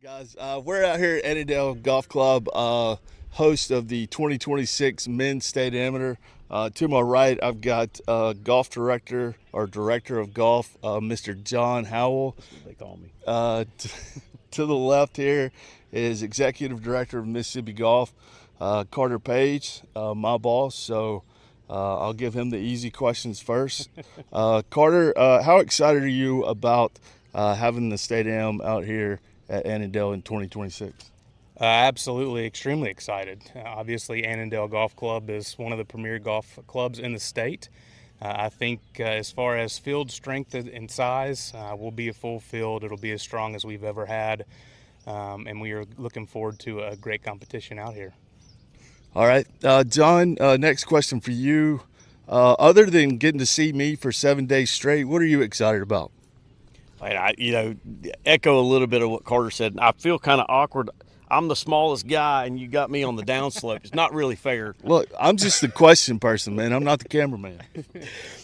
Guys, we're out here at Annandale Golf Club, host of the 2026 Men's State Amateur. To my right, I've got golf director or director of golf, Mr. John Howell. That's what they call me. To the left here is executive director of Mississippi Golf, Carter Page, my boss. So I'll give him the easy questions first. Carter, how excited are you about having the State Am out here at Annandale in 2026? Absolutely, extremely excited. Obviously, Annandale Golf Club is one of the premier golf clubs in the state. I think as far as field strength and size, we'll be a full field. It'll be as strong as we've ever had, and we are looking forward to a great competition out here. All right, John, next question for you. Other than getting to see me for 7 days straight, what are you excited about? And echo a little bit of what Carter said. I feel kind of awkward. I'm the smallest guy, and you got me on the downslope. It's not really fair. Look, I'm just the question person, man. I'm not the cameraman.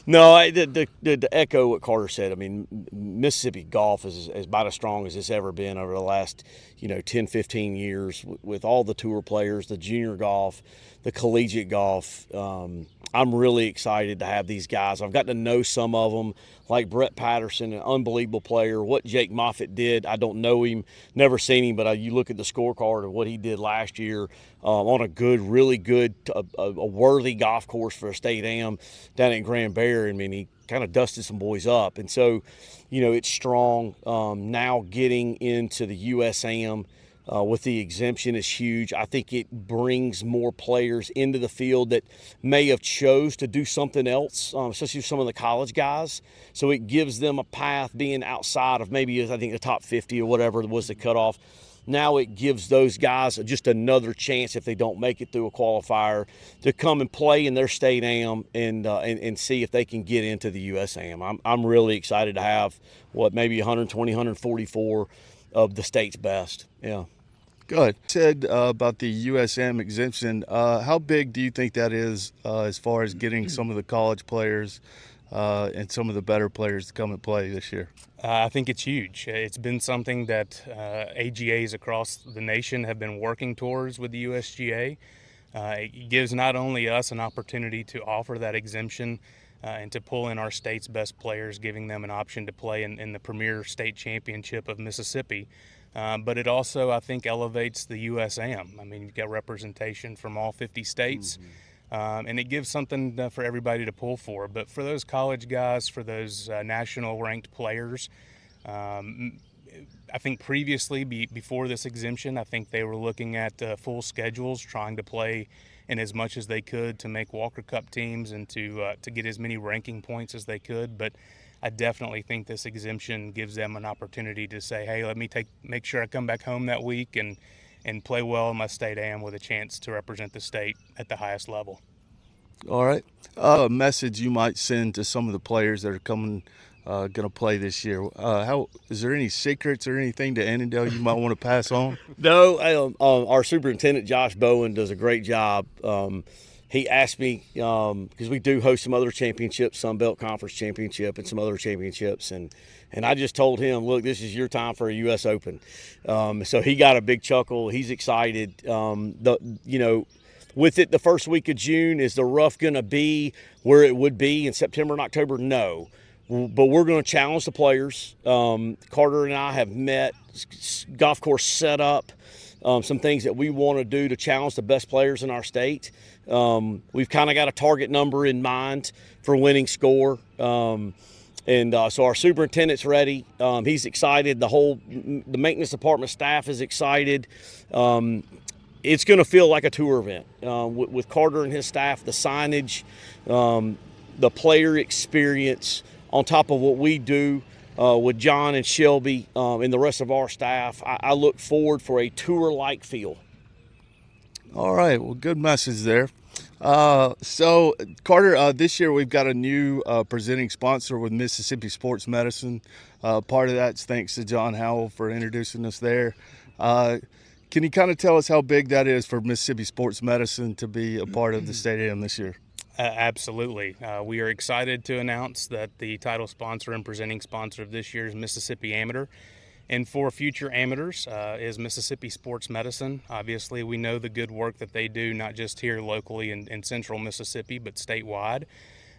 No, to echo what Carter said, I mean, Mississippi golf is about as strong as it's ever been over the last, 10, 15 years with all the tour players, the junior golf, the collegiate golf. I'm really excited to have these guys. I've got to know some of them, like Brett Patterson, an unbelievable player. What Jake Moffitt did, I don't know him, never seen him, but you look at the scorecard of what he did last year on a good, really good, a worthy golf course for a state am down at Grand Bear. I mean, he kind of dusted some boys up. And so, it's strong. Now getting into the USAM with the exemption is huge. I think it brings more players into the field that may have chose to do something else, especially some of the college guys. So it gives them a path being outside of maybe, I think, the top 50 or whatever was the cutoff. Now it gives those guys just another chance if they don't make it through a qualifier to come and play in their state am and see if they can get into the USAM. I'm really excited to have maybe 120, 144 of the state's best. Yeah. Good. You said about the USM exemption. How big do you think that is as far as getting some of the college players and some of the better players to come and play this year? I think it's huge. It's been something that AGAs across the nation have been working towards with the USGA. It gives not only us an opportunity to offer that exemption and to pull in our state's best players, giving them an option to play in the premier state championship of Mississippi, but it also, I think, elevates the USAM. I mean, you've got representation from all 50 states. And it gives something for everybody to pull for. But for those college guys, for those national ranked players, I think previously, before this exemption, I think they were looking at full schedules, trying to play in as much as they could to make Walker Cup teams and to get as many ranking points as they could. But I definitely think this exemption gives them an opportunity to say, hey, let me make sure I come back home that week and play well in my state am with a chance to represent the state at the highest level. All right. A message you might send to some of the players that are going to play this year. Is there any secrets or anything to Annandale you might want to pass on? No, our superintendent, Josh Bowen, does a great job. He asked me, because we do host some other championships, Sun Belt Conference Championship and some other championships, and I just told him, look, this is your time for a U.S. Open. So he got a big chuckle. He's excited. With it, the first week of June, is the rough going to be where it would be in September and October? No. But we're going to challenge the players. Carter and I have met, golf course set up, some things that we want to do to challenge the best players in our state. We've kind of got a target number in mind for winning score. So our superintendent's ready. He's excited. The maintenance department staff is excited. It's going to feel like a tour event with Carter and his staff, the signage, the player experience on top of what we do with John and Shelby and the rest of our staff. I look forward for a tour-like feel. All right. Well, good message there. So, Carter, this year we've got a new presenting sponsor with Mississippi Sports Medicine. Part of that's thanks to John Howell for introducing us there. Can you kind of tell us how big that is for Mississippi Sports Medicine to be a part of the stadium this year? Absolutely. We are excited to announce that the title sponsor and presenting sponsor of this year's Mississippi Amateur And for future amateurs is Mississippi Sports Medicine. Obviously, we know the good work that they do, not just here locally in central Mississippi, but statewide.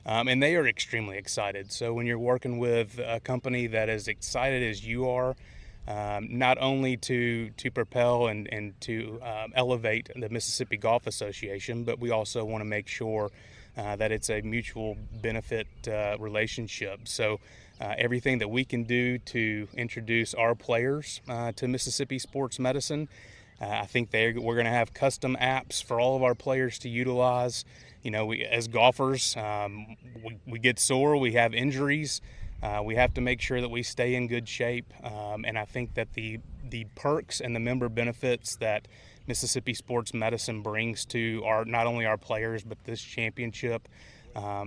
And they are extremely excited. So when you're working with a company that is excited as you are, not only to propel and to elevate the Mississippi Golf Association, but we also want to make sure that it's a mutual benefit relationship. So everything that we can do to introduce our players to Mississippi Sports Medicine, I think we're going to have custom apps for all of our players to utilize. You know, we as golfers, we get sore, we have injuries. We have to make sure that we stay in good shape, and I think that the perks and the member benefits that Mississippi Sports Medicine brings to not only our players but this championship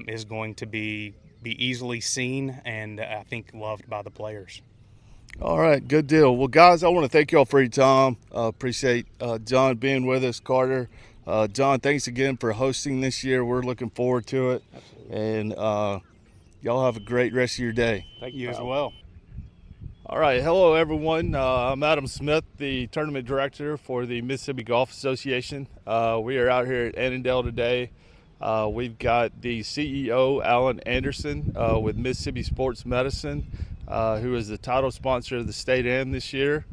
is going to be easily seen and I think loved by the players. All right, good deal. Well, guys, I want to thank you all for your time. Appreciate John being with us, Carter. John, thanks again for hosting this year. We're looking forward to it. Absolutely. And y'all have a great rest of your day. Thank you as well. All right, hello everyone. I'm Adam Smith, the tournament director for the Mississippi Golf Association. We are out here at Annandale today. We've got the CEO, Alan Anderson, with Mississippi Sports Medicine, who is the title sponsor of the State Am this year.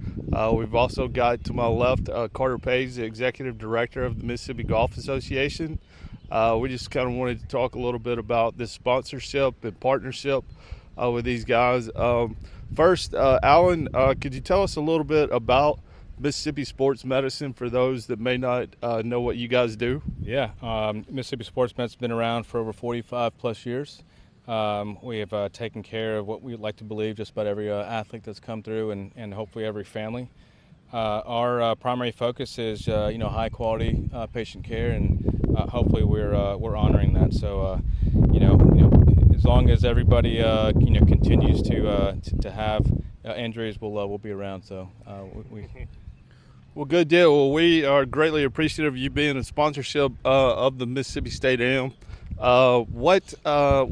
We've also got to my left Carter Page, the executive director of the Mississippi Golf Association. We just kind of wanted to talk a little bit about this sponsorship and partnership with these guys. First, Alan, could you tell us a little bit about Mississippi Sports Medicine for those that may not know what you guys do? Yeah, Mississippi Sports Medicine's been around for over 45 plus years. We have taken care of what we like to believe just about every athlete that's come through and hopefully every family. Our primary focus is high quality patient care, and hopefully we're honoring that. So as long as everybody continues to have injuries, we'll be around. So we. Well, good deal. Well, we are greatly appreciative of you being a sponsorship of the Mississippi State Am. What are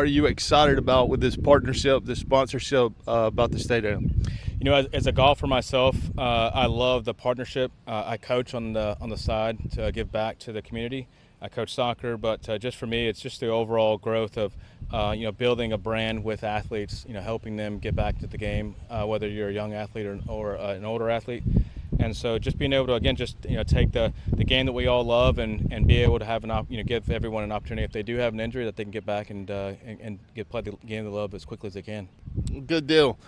you excited about with this partnership, this sponsorship about the State Am? You know, as a golfer myself, I love the partnership. I coach on the side to give back to the community. I coach soccer, but just for me, it's just the overall growth of building a brand with athletes, helping them get back to the game, whether you're a young athlete or an older athlete. And so just being able to, again, take the game that we all love and be able to have give everyone an opportunity if they do have an injury that they can get back and play the game they love as quickly as they can. Good deal.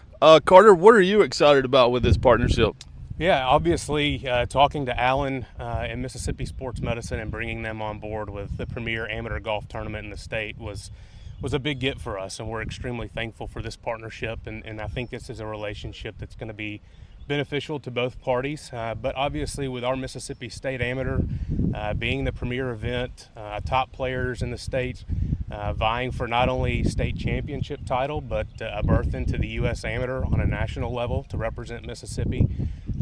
Carter, what are you excited about with this partnership? Yeah, obviously talking to Alan and Mississippi Sports Medicine and bringing them on board with the premier amateur golf tournament in the state was a big get for us, and we're extremely thankful for this partnership, and I think this is a relationship that's going to be beneficial to both parties. But obviously with our Mississippi State Amateur being the premier event, top players in the state vying for not only state championship title, but a berth into the U.S. Amateur on a national level to represent Mississippi.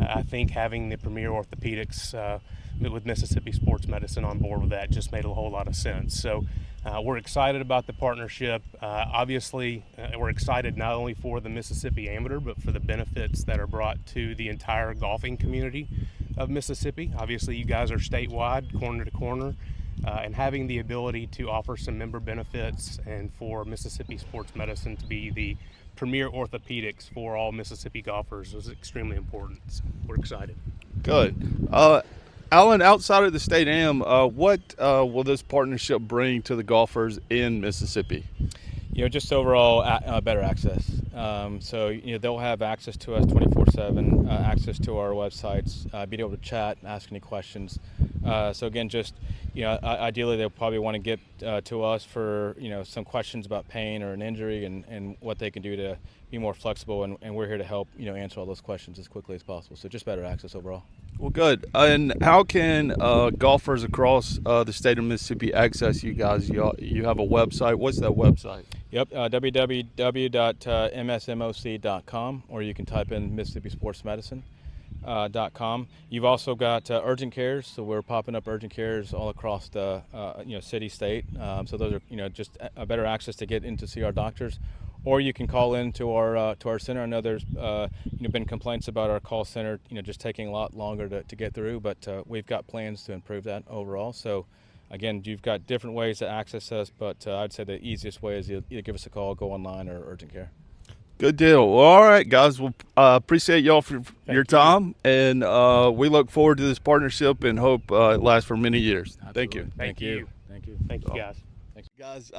I think having the premier orthopedics with Mississippi Sports Medicine on board with that just made a whole lot of sense. So we're excited about the partnership. Obviously, we're excited not only for the Mississippi Amateur, but for the benefits that are brought to the entire golfing community of Mississippi. Obviously, you guys are statewide, corner to corner, and having the ability to offer some member benefits and for Mississippi Sports Medicine to be the premier orthopedics for all Mississippi golfers was extremely important. So we're excited. Good. Alan, outside of the State Am, what will this partnership bring to the golfers in Mississippi? Just overall better access. So they'll have access to us 24/7, access to our websites, be able to chat, ask any questions. So again, just ideally they'll probably want to get to us for some questions about pain or an injury and what they can do to be more flexible, and we're here to help answer all those questions as quickly as possible. So just better access overall. Well, good. And how can golfers across the state of Mississippi access you guys? You have a website. What's that website? Yep, www.msmoc.com, or you can type in Mississippi Sports Medicine.com. You've also got urgent cares, so we're popping up urgent cares all across the city, state. So those are just a better access to get in to see our doctors, or you can call in to our center. I know there's been complaints about our call center, just taking a lot longer to get through, but we've got plans to improve that overall. So again, you've got different ways to access us, but I'd say the easiest way is either give us a call, go online, or urgent care. Good deal. Well, all right, guys. Well, appreciate y'all for your time, and we look forward to this partnership and hope it lasts for many years. Absolutely. Thank you. Thank you. Thank you. Thank you, guys. Guys,